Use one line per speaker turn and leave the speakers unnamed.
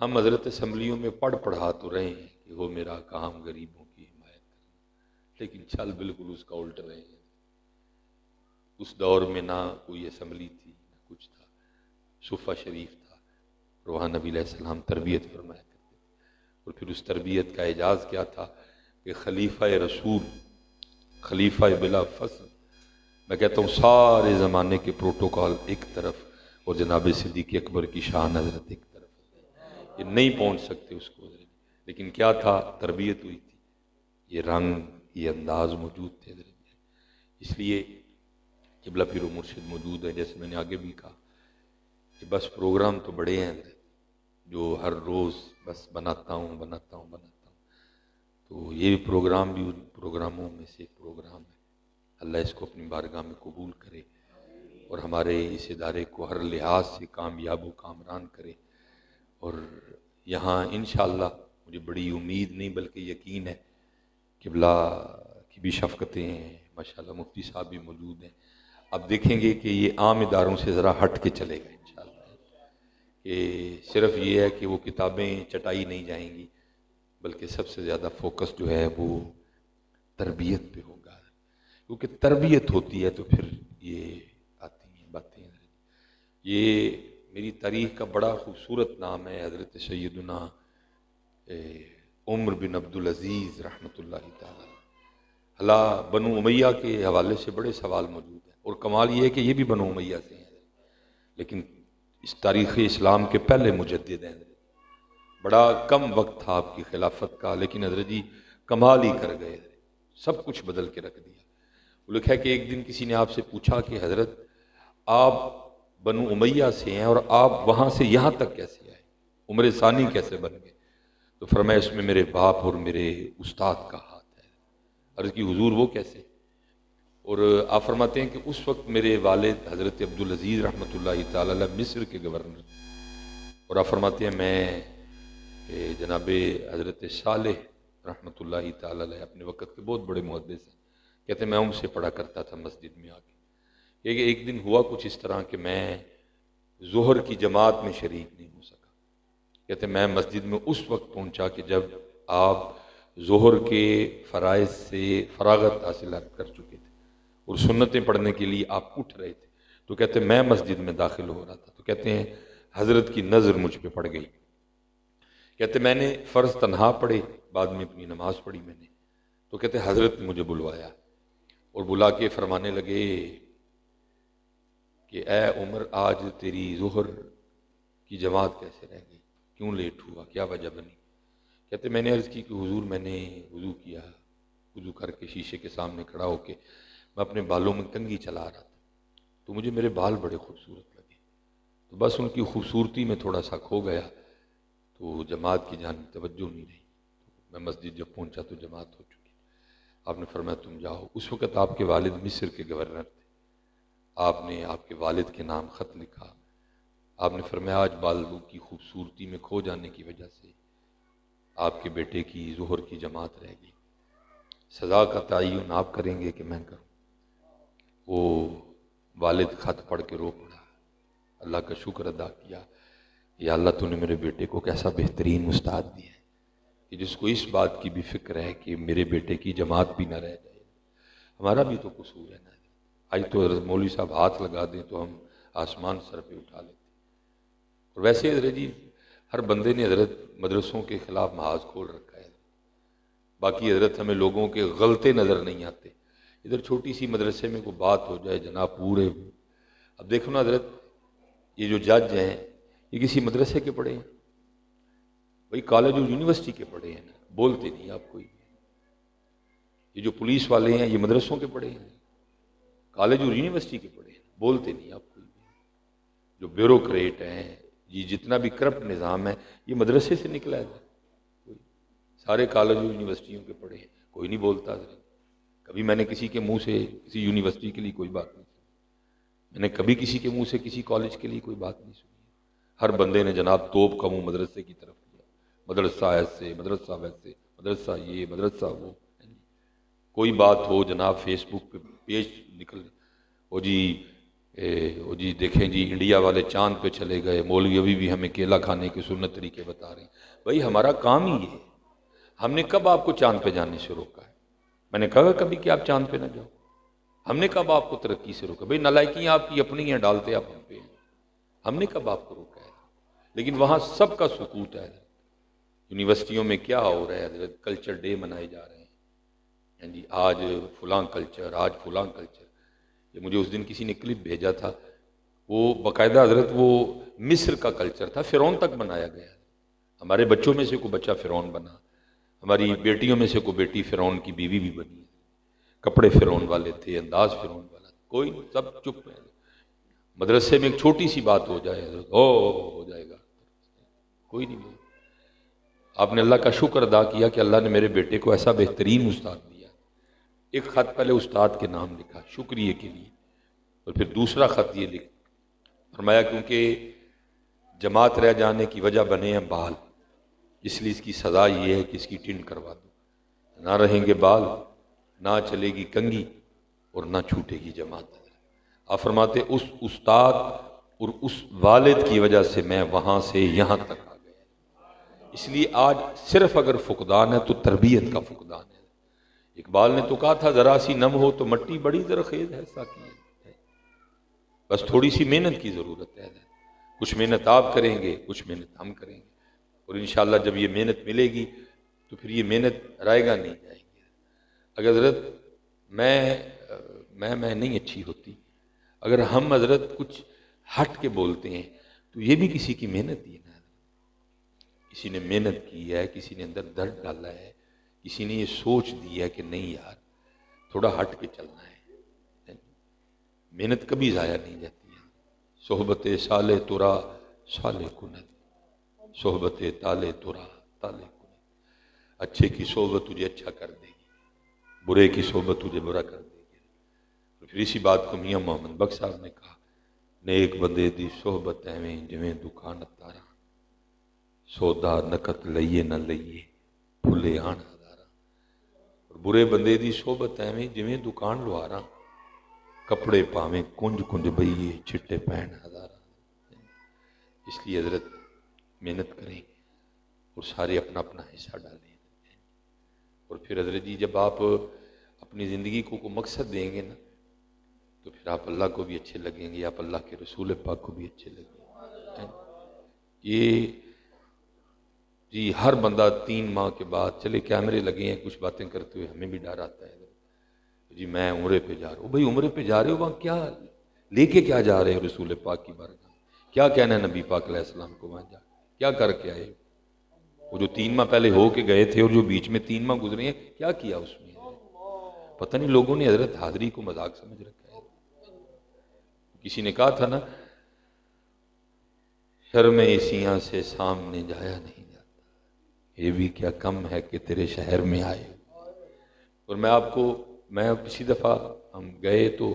ہم حضرت اسمبلیوں میں پڑھا تو رہے ہیں کہ وہ میرا کام غریبوں کی حمایت کرنا، لیکن چل بالکل اس کا الٹ رہے ہیں۔ اس دور میں نہ کوئی اسمبلی تھی نہ کچھ تھا، صفہ شریف تھا، اور وہاں نبی علیہ السلام تربیت فرمایا کرتے تھے۔ اور پھر اس تربیت کا اعجاز کیا تھا کہ خلیفہ رسول، خلیفہ بلا فصل، میں کہتا ہوں سارے زمانے کے پروٹوکول ایک طرف اور جناب صدیق اکبر کی شان حضرت ایک طرف، یہ نہیں پہنچ سکتے اس کو، لیکن کیا تھا، تربیت ہوئی تھی، یہ رنگ یہ انداز موجود تھے۔ اس لیے قبلہ پیر و مرشد موجود ہے، جیسے میں نے آگے بھی کہا کہ بس پروگرام تو بڑے ہیں جو ہر روز بس بناتا ہوں۔ تو یہ پروگرام بھی ان پروگراموں میں سے ایک پروگرام ہے۔ اللہ اس کو اپنی بارگاہ میں قبول کرے اور ہمارے اس ادارے کو ہر لحاظ سے کامیاب و کامران کرے۔ اور یہاں انشاءاللہ مجھے بڑی امید نہیں بلکہ یقین ہے، قبلہ کی بھی شفقتیں ہیں، ماشاءاللہ مفتی صاحب بھی موجود ہیں۔ اب دیکھیں گے کہ یہ عام اداروں سے ذرا ہٹ کے چلے گا انشاءاللہ، کہ صرف یہ ہے کہ وہ کتابیں چٹائی نہیں جائیں گی، بلکہ سب سے زیادہ فوکس جو ہے وہ تربیت پہ ہوگا، کیونکہ تربیت ہوتی ہے تو پھر یہ آتی ہیں باتیں۔ یہ میری تاریخ کا بڑا خوبصورت نام ہے، حضرت سیدنا عمر بن عبدالعزیز رحمۃ اللہ تعالی۔ اللہ بنو امیہ کے حوالے سے بڑے سوال موجود ہیں، اور کمال یہ ہے کہ یہ بھی بنو امیہ سے ہیں، لیکن اس تاریخ اسلام کے پہلے مجدد ہیں۔ بڑا کم وقت تھا آپ کی خلافت کا، لیکن حضرت جی کمال ہی کر گئے، سب کچھ بدل کے رکھ دیا۔ وہ لکھا ہے کہ ایک دن کسی نے آپ سے پوچھا کہ حضرت آپ بنو امیہ سے ہیں اور آپ وہاں سے یہاں تک کیسے آئے، عمر ثانی کیسے بن گئے؟ تو فرمایا اس میں میرے باپ اور میرے استاد کا ہاتھ ہے۔ عرض کی حضور وہ کیسے؟ اور آپ فرماتے ہیں کہ اس وقت میرے والد حضرت عبدالعزیز رحمۃ اللہ تعالی علیہ مصر کے گورنر، اور آپ فرماتے ہیں میں جناب حضرت صالح رحمۃ اللہ تعالی علیہ اپنے وقت کے بہت بڑے محدث ہیں، کہتے ہیں میں ان سے پڑھا کرتا تھا مسجد میں آ کے۔ ایک دن ہوا کچھ اس طرح کہ میں ظہر کی جماعت میں شریک نہیں ہو سکا۔ کہتے ہیں میں مسجد میں اس وقت پہنچا کہ جب آپ ظہر کے فرائض سے فراغت حاصل کر چکے تھے اور سنتیں پڑھنے کے لیے آپ اٹھ رہے تھے۔ تو کہتے ہیں میں مسجد میں داخل ہو رہا تھا، تو کہتے ہیں حضرت کی نظر مجھ پہ پڑ گئی۔ کہتے میں نے فرض تنہا پڑھے، بعد میں اپنی نماز پڑھی میں نے، تو کہتے حضرت نے مجھے بلوایا اور بلا کے فرمانے لگے کہ اے عمر آج تیری ظہر کی جماعت کیسے رہ گئی، کیوں لیٹ ہوا، کیا وجہ بنی؟ کہتے میں نے عرض کی کہ حضور میں نے وضو کیا، وضو کر کے شیشے کے سامنے کھڑا ہو کے میں اپنے بالوں میں کنگھی چلا رہا تھا، تو مجھے میرے بال بڑے خوبصورت لگے، تو بس ان کی خوبصورتی میں تھوڑا سا کھو گیا، تو جماعت کی جانب توجہ نہیں رہی۔ میں مسجد جب پہنچا تو جماعت ہو چکی۔ آپ نے فرمایا تم جاؤ۔ اس وقت آپ کے والد مصر کے گورنر تھے، آپ نے آپ کے والد کے نام خط لکھا، آپ نے فرمایا آج بالوں کی خوبصورتی میں کھو جانے کی وجہ سے آپ کے بیٹے کی ظہر کی جماعت رہ گئی، سزا کا تعین آپ کریں گے کہ میں کروں؟ وہ والد خط پڑھ کے رو پڑا، اللہ کا شکر ادا کیا، یا اللہ تو نے میرے بیٹے کو کیسا بہترین استاد دیا ہے کہ جس کو اس بات کی بھی فکر ہے کہ میرے بیٹے کی جماعت بھی نہ رہ جائے۔ ہمارا بھی تو قصور ہے نا، آج تو حضرت مولوی صاحب ہاتھ لگا دیں تو ہم آسمان سر پہ اٹھا لیتے۔ اور ویسے حضرت جی ہر بندے نے حضرت مدرسوں کے خلاف محاذ کھول رکھا ہے، باقی حضرت ہمیں لوگوں کے غلطے نظر نہیں آتے۔ ادھر چھوٹی سی مدرسے میں کوئی بات ہو جائے جناب پورے، اب دیکھو نا حضرت یہ جو جج ہیں یہ کسی مدرسے کے پڑھے ہیں؟ بھائی کالج اور یونیورسٹی کے پڑھے ہیں نا، بولتے نہیں آپ کوئی۔ یہ جو پولیس والے ہیں یہ مدرسوں کے پڑھے ہیں، کالج اور یونیورسٹی کے پڑھے ہیں، بولتے نہیں آپ کوئی۔ جو بیوروکریٹ ہیں، یہ جتنا بھی کرپٹ نظام ہے یہ مدرسے سے نکلا ہے، سارے کالج اور یونیورسٹیوں کے پڑھے ہیں، کوئی نہیں بولتا حضرت۔ کبھی میں نے کسی کے منہ سے کسی یونیورسٹی کے لیے کوئی بات نہیں سنی، میں نے کبھی کسی کے منہ سے کسی کالج کے لیے کوئی بات نہیں سنی۔ ہر بندے نے جناب توپ کا منہ مدرسے کی طرف کیا، مدرسہ ایسے، مدرسہ ویسے، مدرسہ یہ، مدرسہ وہ۔ کوئی بات ہو جناب فیس بک پہ پیج نکل، وہ جی کہ وہ جی دیکھیں جی انڈیا والے چاند پہ چلے گئے، مولوی ابھی بھی ہمیں کیلا کھانے کے سنت طریقے بتا رہے ہیں۔ بھائی ہمارا کام ہی یہ ہے، ہم نے کب آپ کو چاند پہ جانے سے روکا ہے؟ میں نے کہا کبھی کہ آپ چاند پہ نہ جاؤ؟ ہم نے کب آپ کو ترقی سے روکا؟ بھائی نالائکیاں آپ کی اپنی ہیں، ڈالتے آپ ہم پہ ہیں، ہم نے کب آپ کو روکا ہے؟ لیکن وہاں سب کا سکوت ہے۔ یونیورسٹیوں میں کیا ہو رہا ہے حضرت؟ کلچر ڈے منائے جا رہے ہیں جی، آج فلاں کلچر، آج فلاں کلچر۔ یہ مجھے اس دن کسی نے کلپ بھیجا تھا، وہ باقاعدہ حضرت وہ مصر کا کلچر تھا، فرعون تک بنایا گیا۔ ہمارے بچوں میں سے کوئی بچہ فرعون بنا، ہماری بیٹیوں میں سے کوئی بیٹی فرعون کی بیوی بھی بنی، کپڑے فرعون والے تھے، انداز فرعون والا، کوئی سب چپ ہے۔ مدرسے میں ایک چھوٹی سی بات ہو جائے حضرت ہو جائے گا، کوئی نہیں بولے۔ آپ نے اللہ کا شکر ادا کیا کہ اللہ نے میرے بیٹے کو ایسا بہترین استاد دیا۔ ایک خط پہلے استاد کے نام لکھا شکریہ کے لیے، اور پھر دوسرا خط یہ لکھ فرمایا کیونکہ جماعت رہ جانے کی وجہ بنے ہیں بال، اس لیے اس کی سزا یہ ہے کہ اس کی ٹنڈ کروا دو، نہ رہیں گے بال، نہ چلے گی کنگھی، اور نہ چھوٹے گی جماعت۔ آپ فرماتے اس استاد اور اس والد کی وجہ سے میں وہاں سے یہاں تک آ گیا۔ اس لیے آج صرف اگر فقدان ہے تو تربیت کا فقدان ہے۔ اقبال نے تو کہا تھا ذرا سی نم ہو تو مٹی بڑی زرخیز ہے ساقی، بس تھوڑی سی محنت کی ضرورت ہے۔ کچھ محنت آپ کریں گے، کچھ محنت ہم کریں گے، اور انشاءاللہ جب یہ محنت ملے گی تو پھر یہ محنت رائے گا نہیں جائے گی۔ اگر حضرت میں نہیں اچھی ہوتی، اگر ہم حضرت کچھ ہٹ کے بولتے ہیں تو یہ بھی کسی کی محنت ہی ہے نا۔ کسی نے محنت کی ہے، کسی نے اندر درد ڈالا ہے، کسی نے یہ سوچ دی ہے کہ نہیں یار تھوڑا ہٹ کے چلنا ہے۔ محنت کبھی ضائع نہیں جاتی ہے۔ صحبت سالے ترا سالے کند، صحبت تالے ترا تالے کند۔ اچھے کی صحبت تجھے اچھا کر دے گی، برے کی صحبت تجھے برا کر دے گی۔ پھر اسی بات کو میاں محمد بخش صاحب نے کہا، نیک بندے دی صحبت ایویں جویں دکان تارا، سودا نکت لئیے نہ لئیے بھلے آن ہزارا۔ اور برے بندے دی صحبت ایویں جویں دکان لوہارا، کپڑے پاویں کنج کنج بئیے چھٹے پہن ہزارا۔ اس لیے حضرت محنت کریں اور سارے اپنا اپنا حصہ ڈالیں، اور پھر حضرت جی جب آپ اپنی زندگی کو مقصد دیں گے نا تو پھر آپ اللہ کو بھی اچھے لگیں گے، آپ اللہ کے رسول پاک کو بھی اچھے لگیں گے۔ یہ جی ہر بندہ 3 ماہ کے بعد، چلے کیمرے لگے ہیں کچھ باتیں کرتے ہوئے ہمیں بھی ڈر آتا ہے جی میں عمرے پہ جا رہا ہوں۔ بھائی عمرے پہ جا رہے ہو، وہاں کیا لے کے کیا جا رہے ہو؟ رسول پاک کی بارگاہ کیا کہنا ہے نبی پاک علیہ السلام کو؟ وہاں جا کیا کر کے آئے؟ وہ جو 3 ماہ پہلے ہو کے گئے تھے اور جو بیچ میں 3 ماہ گزرے ہیں، کیا کیا اس میں؟ پتہ نہیں لوگوں نے حضرت حاضری کو مذاق سمجھ رکھا ہے۔ کسی نے کہا تھا نا شرم عیسیاں سے سامنے جایا نہیں جاتا، یہ بھی کیا کم ہے کہ تیرے شہر میں آئے۔ اور میں کسی دفعہ ہم گئے تو